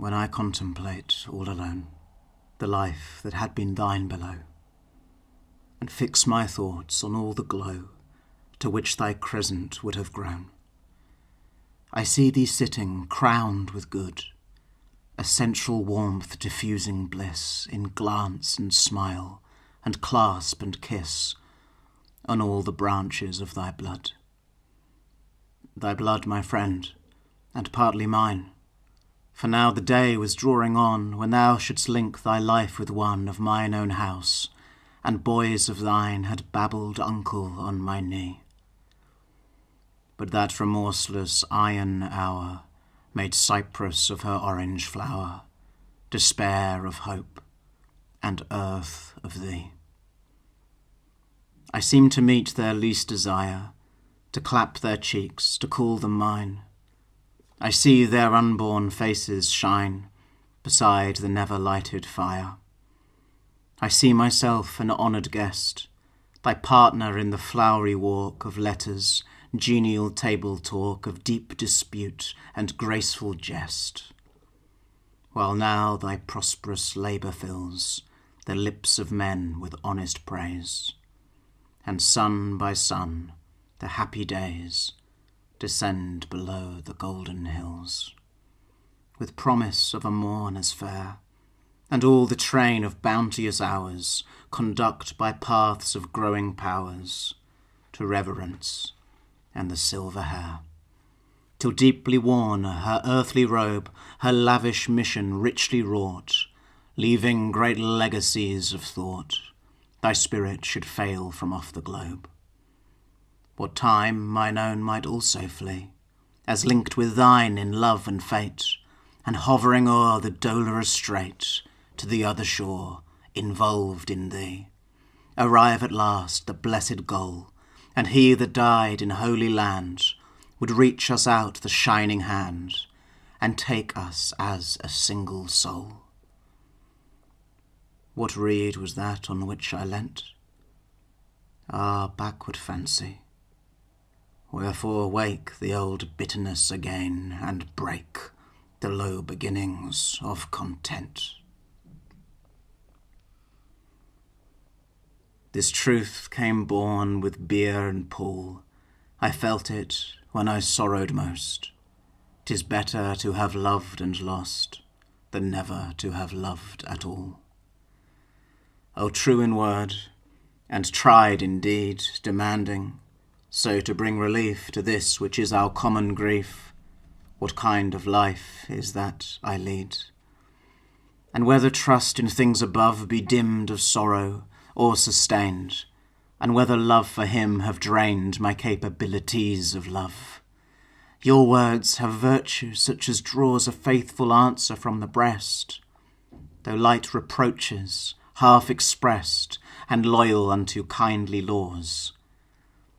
when I contemplate all alone the life that had been thine below, and fix my thoughts on all the glow to which thy crescent would have grown, I see thee sitting crowned with good, a central warmth diffusing bliss in glance and smile and clasp and kiss on all the branches of thy blood. Thy blood, my friend, and partly mine, for now the day was drawing on when thou shouldst link thy life with one of mine own house, and boys of thine had babbled uncle on my knee. But that remorseless iron hour made cypress of her orange flower, despair of hope, and earth of thee. I seem to meet their least desire, to clap their cheeks, to call them mine. I see their unborn faces shine beside the never-lighted fire. I see myself an honoured guest, thy partner in the flowery walk of letters, genial table talk of deep dispute and graceful jest, while now thy prosperous labour fills the lips of men with honest praise, and son by son the happy days descend below the golden hills, with promise of a morn as fair, and all the train of bounteous hours conduct by paths of growing powers to reverence and the silver hair, till deeply worn her earthly robe, her lavish mission richly wrought, leaving great legacies of thought, thy spirit should fail from off the globe. What time mine own might also flee, as linked with thine in love and fate, and hovering o'er the dolorous strait to the other shore, involved in thee, arrive at last the blessed goal, and he that died in holy land would reach us out the shining hand, and take us as a single soul. What reed was that on which I leant? Ah, backward fancy, wherefore wake the old bitterness again, and break the low beginnings of content? This truth came born with beer and pool. I felt it when I sorrowed most. 'Tis better to have loved and lost than never to have loved at all. O true in word, and tried in deed, demanding so to bring relief to this which is our common grief, what kind of life is that I lead? And whether trust in things above be dimmed of sorrow or sustained, and whether love for him have drained my capabilities of love, your words have virtue such as draws a faithful answer from the breast, though light reproaches, half expressed, and loyal unto kindly laws,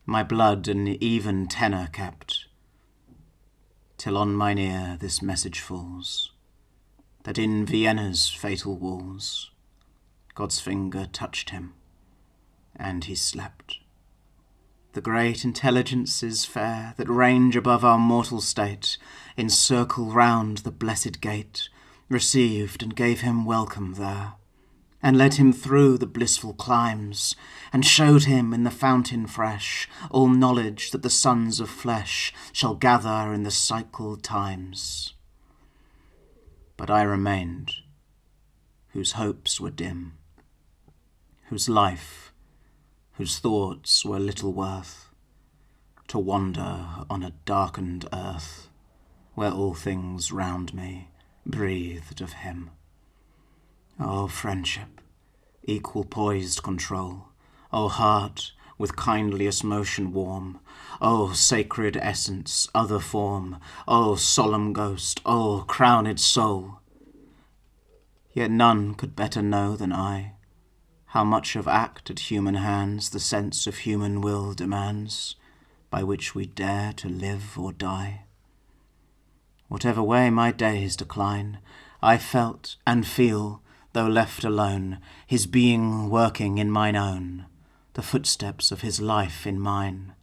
my blood an even tenor kept, till on mine ear this message falls, that in Vienna's fatal walls God's finger touched him, and he slept. The great intelligences fair that range above our mortal state, encircle round the blessed gate, received and gave him welcome there, and led him through the blissful climes, and showed him in the fountain fresh all knowledge that the sons of flesh shall gather in the cycled times. But I remained, whose hopes were dim, whose life, whose thoughts were little worth, to wander on a darkened earth, where all things round me breathed of him. O friendship, equal poised control, O heart, with kindliest motion warm, O sacred essence, other form, O solemn ghost, O crowned soul! Yet none could better know than I how much of act at human hands the sense of human will demands, by which we dare to live or die. Whatever way my days decline, I felt and feel, though left alone, his being working in mine own, the footsteps of his life in mine,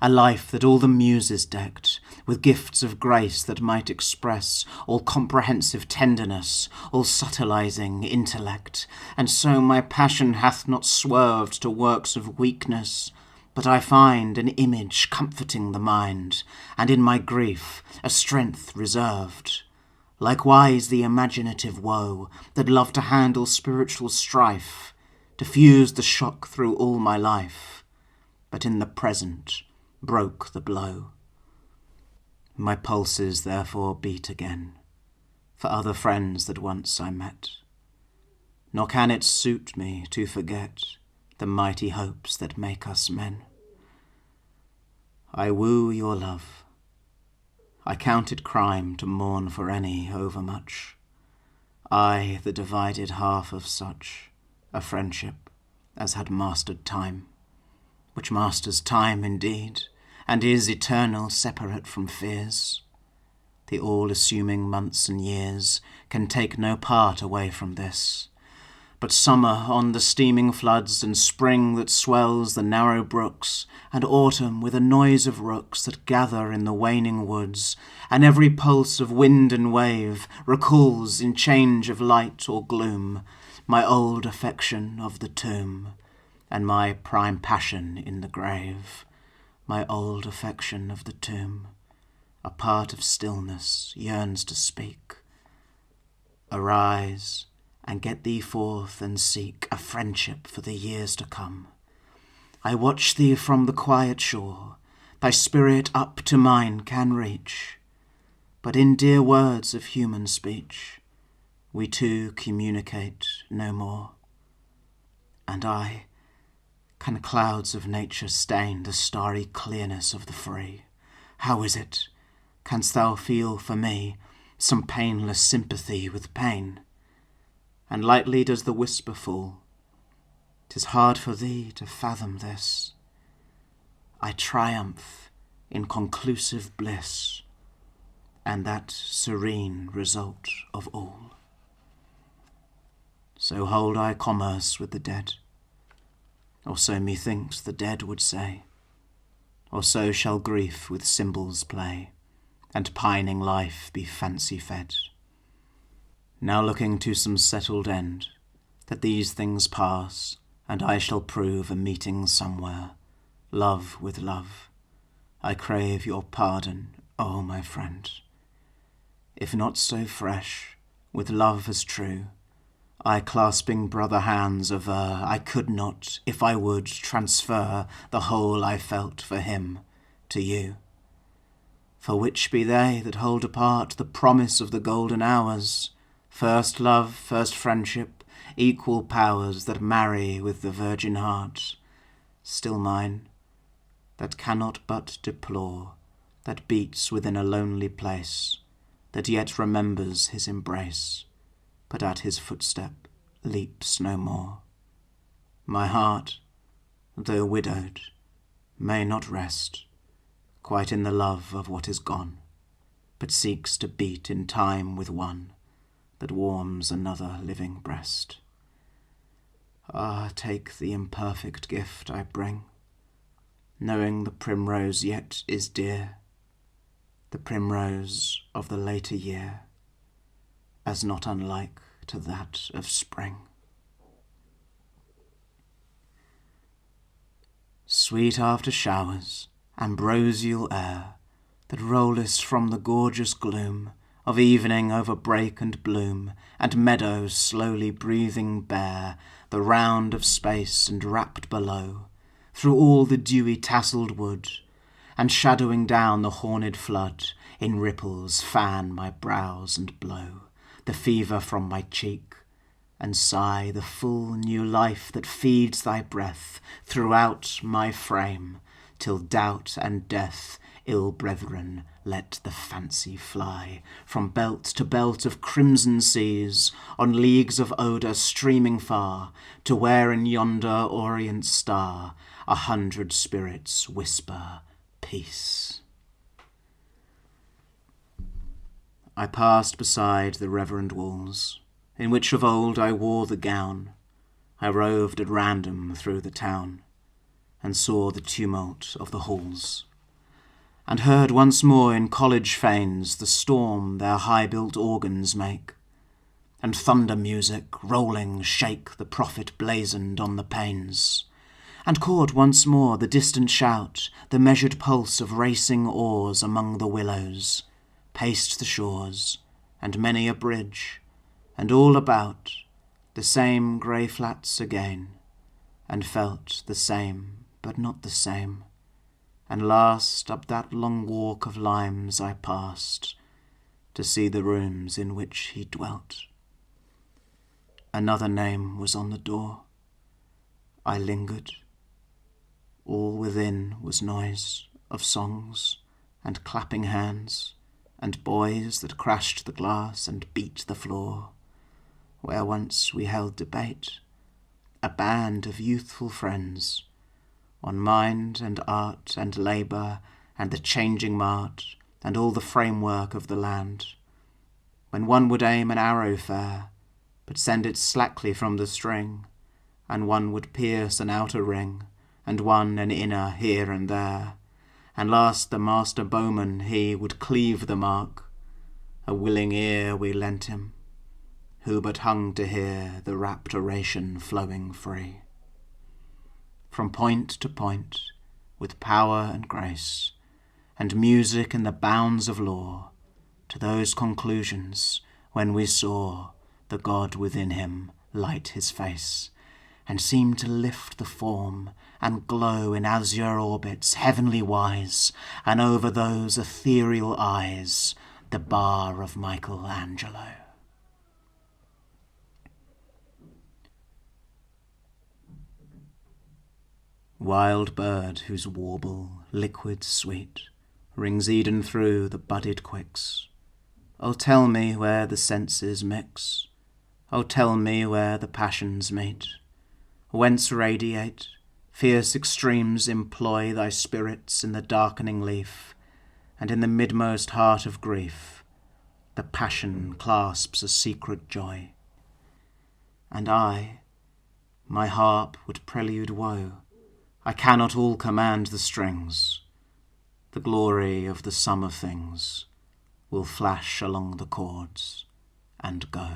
a life that all the muses decked with gifts of grace that might express all-comprehensive tenderness, all-subtilizing intellect, and so my passion hath not swerved to works of weakness, but I find an image comforting the mind, and in my grief a strength reserved. Likewise the imaginative woe that loved to handle spiritual strife, diffused the shock through all my life, but in the present broke the blow. My pulses therefore beat again, for other friends that once I met, nor can it suit me to forget the mighty hopes that make us men. I woo your love. I count it crime to mourn for any overmuch. I, the divided half of such a friendship as had mastered time, which masters time indeed, and is eternal separate from fears. The all-assuming months and years can take no part away from this, but summer on the steaming floods, and spring that swells the narrow brooks, and autumn with a noise of rooks that gather in the waning woods, and every pulse of wind and wave recalls in change of light or gloom my old affection of the tomb, and my prime passion in the grave. My old affection of the tomb, a part of stillness, yearns to speak. Arise, and get thee forth and seek a friendship for the years to come. I watch thee from the quiet shore, thy spirit up to mine can reach, but in dear words of human speech we two communicate no more. And can clouds of nature stain the starry clearness of the free? How is it? Canst thou feel for me some painless sympathy with pain? And lightly does the whisper fall. 'Tis hard for thee to fathom this. I triumph in conclusive bliss, and that serene result of all. So hold I commerce with the dead, or so methinks the dead would say, or so shall grief with symbols play, and pining life be fancy fed. Now looking to some settled end, that these things pass, and I shall prove a meeting somewhere, love with love, I crave your pardon, O my friend. If not so fresh, with love as true, I clasping brother hands aver, I could not, if I would, transfer the whole I felt for him to you. For which be they that hold apart the promise of the golden hours, first love, first friendship, equal powers that marry with the virgin heart, still mine, that cannot but deplore, that beats within a lonely place, that yet remembers his embrace, but at his footstep leaps no more. My heart, though widowed, may not rest quite in the love of what is gone, but seeks to beat in time with one that warms another living breast. Ah, take the imperfect gift I bring, knowing the primrose yet is dear, the primrose of the later year, as not unlike to that of spring. Sweet after showers, ambrosial air, that rollest from the gorgeous gloom of evening over brake and bloom, and meadows slowly breathing bare the round of space, and wrapped below, through all the dewy tasselled wood, and shadowing down the horned flood, in ripples fan my brows and blow the fever from my cheek, and sigh the full new life that feeds thy breath throughout my frame, till doubt and death, ill brethren, let the fancy fly from belt to belt of crimson seas, on leagues of odour streaming far, to where in yonder orient star 100 spirits whisper peace. I passed beside the reverend walls, in which of old I wore the gown. I roved at random through the town, and saw the tumult of the halls. and heard once more in college fanes the storm their high-built organs make, and thunder music rolling shake the prophet blazoned on the panes, and caught once more the distant shout, the measured pulse of racing oars among the willows, paced the shores, and many a bridge, and all about the same grey flats again, and felt the same, but not the same, and last up that long walk of limes I passed, to see the rooms in which he dwelt. Another name was on the door. I lingered. All within was noise of songs and clapping hands, and boys that crashed the glass and beat the floor, where once we held debate, a band of youthful friends, on mind and art and labour and the changing mart and all the framework of the land, when one would aim an arrow fair, but send it slackly from the string, and one would pierce an outer ring, and one an inner here and there, and last the master bowman he would cleave the mark. A willing ear we lent him, who but hung to hear the rapt oration flowing free. From point to point, with power and grace, and music in the bounds of law, to those conclusions when we saw the God within him light his face, and seem to lift the form and glow in azure orbits heavenly wise, and over those ethereal eyes the bar of Michelangelo. Wild bird whose warble, liquid sweet, rings Eden through the budded quicks, oh tell me where the senses mix, oh tell me where the passions meet, whence radiate, fierce extremes employ thy spirits in the darkening leaf, and in the midmost heart of grief the passion clasps a secret joy. And I, my harp would prelude woe, I cannot all command the strings, the glory of the sum of things will flash along the chords and go.